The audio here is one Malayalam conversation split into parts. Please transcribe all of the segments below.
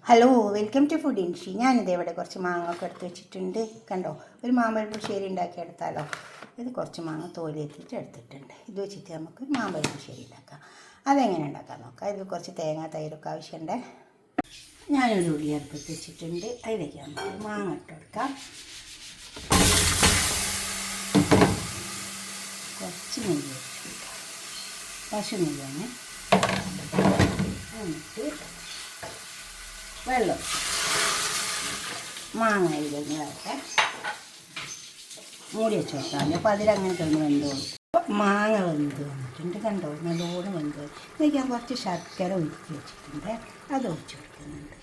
ഹലോ, വെൽക്കം ടു ഫുഡ് ഇൻഷി. ഞാനിത് ഇവിടെ കുറച്ച് മാങ്ങ ഒക്കെ എടുത്ത് വെച്ചിട്ടുണ്ട്. കണ്ടോ, ഒരു മാമ്പഴ പുളിശ്ശേരി ഉണ്ടാക്കി എടുത്താലോ. ഇത് കുറച്ച് മാങ്ങ തോലെത്തിയിട്ട് എടുത്തിട്ടുണ്ട്. ഇത് വെച്ചിട്ട് നമുക്ക് മാമ്പഴ പുളിശ്ശേരി ഉണ്ടാക്കാം. അതെങ്ങനെ ഉണ്ടാക്കാൻ നോക്കാം. ഇതിൽ കുറച്ച് തേങ്ങ തൈരൊക്കെ ആവശ്യമുണ്ട്. ഞാനൊരു ഉള്ളി അടുപ്പത്ത് വെച്ചിട്ടുണ്ട്. അതിലേക്ക് നമുക്ക് മാങ്ങ ഇട്ട് കൊടുക്കാം. കുറച്ച് നെയ്യ് വെച്ച് കൊടുക്കാം. പശു നെയ്യാണ്. എന്നിട്ട് വെള്ളം മാങ്ങ ഇതിലേക്ക് വരട്ടെ. മൂടി വെച്ച് കൊടുത്താൽ അപ്പോൾ അതിലങ്ങനെ കിടന്ന് വെന്തോളും. മാങ്ങ വെന്ത് വന്നിട്ടുണ്ട്. കണ്ടോ, നല്ലോണം വെന്ത്. ഇതിലേക്ക് ഞാൻ കുറച്ച് ശർക്കര ഉരുക്കി വെച്ചിട്ടുണ്ട്. അത് ഒഴിച്ച് കൊടുക്കുന്നുണ്ട്.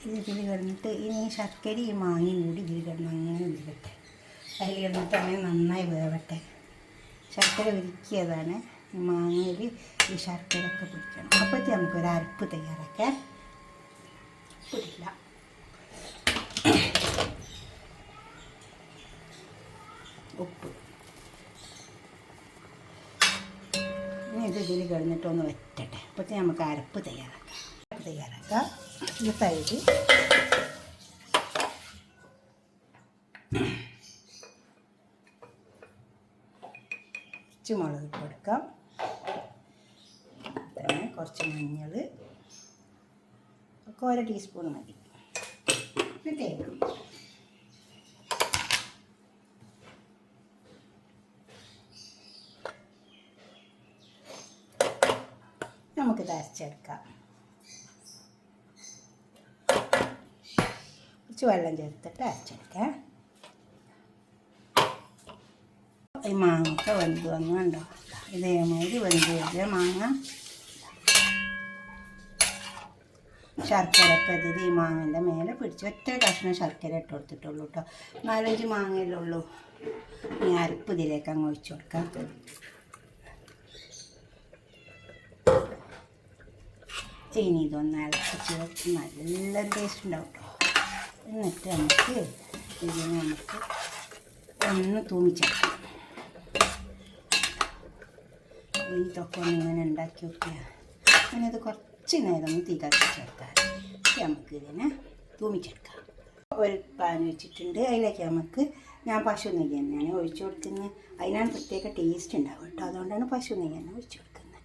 ഇതിൽ കിടന്നിട്ട് ഇനി ശർക്കര ഈ മാങ്ങയും കൂടി ഇതിൽ കിടന്ന് അങ്ങനെ ഉരുകട്ടെ. അതിൽ കിടന്നിട്ട് അങ്ങനെ നന്നായി വേവട്ടെ. ശർക്കര ഉരുക്കിയതാണ്. ഈ മാങ്ങയിൽ ഈ ശർക്കരയൊക്കെ പിടിക്കണം. അപ്പോഴത്തെ നമുക്കൊരു അരപ്പ് തയ്യാറാക്കാം. പിടില്ല ഉപ്പ്. ഇനി ഇതിൽ കിടന്നിട്ടൊന്ന് വെറ്റട്ടെ. അപ്പോഴത്തെ നമുക്ക് അരപ്പ് തയ്യാറാക്കാം. ഇത് തൈര്, കുറച്ച് മുളക് കൊടുക്കാം. പിന്നെ കുറച്ച് മഞ്ഞൾ, ഒക്കെ 1 ടീസ്പൂൺ മതി. തേങ്ങ നമുക്കിത് അരച്ചെടുക്കാം. കുറച്ച് വെള്ളം ചേർത്തിട്ട് അരച്ചെടുക്കാം. ഈ മാങ്ങ വെന്ത് വന്നു. കണ്ടോ, ഇതേമാതിരി വെന്ത് വരിക മാങ്ങ. ശർക്കരയൊക്കെ ഇതിൽ ഈ മാങ്ങൻ്റെ മേലെ പിടിച്ച് ഒറ്റ കഷ്ണം ശർക്കര ഇട്ട് കൊടുത്തിട്ടുള്ളൂ കേട്ടോ. 4-5 മാങ്ങയിലുള്ളൂ. ഈ അരപ്പ് ഇതിലേക്ക് അങ്ങ് ഒഴിച്ചു കൊടുക്കാം. ഇനി ഇതൊന്ന് ഇളക്കി ചേർത്ത് നല്ല ടേസ്റ്റ് ഉണ്ടാവും കേട്ടോ. എന്നിട്ട് ഇതിനെ ഒന്ന് തൂമിച്ചെടുക്കാം. ഇതൊക്കെ ഇങ്ങനെ ഉണ്ടാക്കി വെക്കുക. പിന്നെ ഇത് കുറച്ച് നേരം ഒന്ന് തീ കത്തിച്ചെടുത്താൽ നമുക്കിതിനെ തൂമിച്ചെടുക്കാം. ഒരു പാൻ വെച്ചിട്ടുണ്ട്. അതിലേക്ക് ഞാൻ പശു നെയ്യ് തന്നെയാണ് ഒഴിച്ചു കൊടുക്കുന്നത്. അതിനാണ് പ്രത്യേക ടേസ്റ്റ് ഉണ്ടാവും കേട്ടോ. അതുകൊണ്ടാണ് പശു നെയ്യ് തന്നെ ഒഴിച്ചു കൊടുക്കുന്നത്.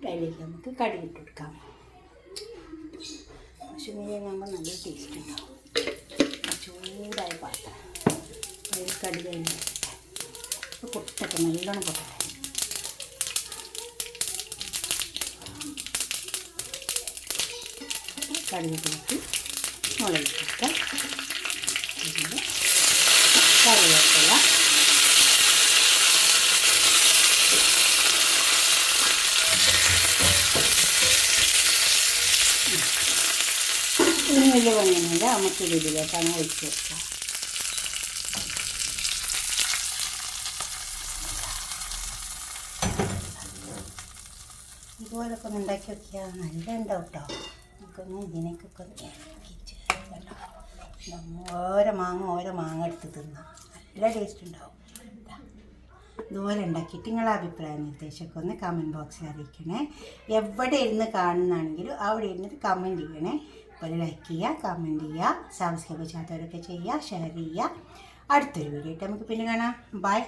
അതിലേക്ക് നമുക്ക് കടുക് ഇട്ട് കൊടുക്കാം. പശു നെയ്യ് ആകുമ്പോൾ നല്ല ടേസ്റ്റ് ഉണ്ടാവും. ചൂടായ പാത്രം അതിൽ കടുക് പൊട്ടട്ടെ, നല്ലോണം പൊട്ടട്ടെ. കടുക് കൂട്ടി മുളക് ഇട്ട് കറിവേപ്പില, ഇനി വലിയ പണിയൊന്നുമില്ല. നമുക്ക് ഇതിലേക്ക് അങ്ങ് ഒഴിച്ച് വെക്കാം. ഇതുപോലൊക്കെ ഒന്ന് ഉണ്ടാക്കി വെക്കുക. നല്ല ഉണ്ടാവും കേട്ടോ. നമുക്കൊന്ന് ഇതിനേക്കൊക്കെ ഒന്ന് ഇറക്കിച്ച് ഓരോ മാങ്ങ എടുത്ത് തിന്നാം. നല്ല ടേസ്റ്റ് ഉണ്ടാവും. ഇതുപോലെ ഉണ്ടാക്കിയിട്ട് നിങ്ങളുടെ അഭിപ്രായ നിർദ്ദേശമൊക്കെ ഒന്ന് കമൻറ്റ് ബോക്സിൽ അറിയിക്കണേ. എവിടെ ഇരുന്ന് കാണുന്നതാണെങ്കിലും അവിടെ ഇരുന്നിട്ട് കമൻറ്റ് ചെയ്യണേ. അപ്പോൾ ലൈക്ക് ചെയ്യുക, കമൻറ്റ് ചെയ്യുക, സബ്സ്ക്രൈബ് ചെയ്യാത്തവരൊക്കെ ചെയ്യുക, ഷെയർ ചെയ്യുക. അടുത്തൊരു വീഡിയോ ആയിട്ട് നമുക്ക് പിന്നെ കാണാം. ബൈ.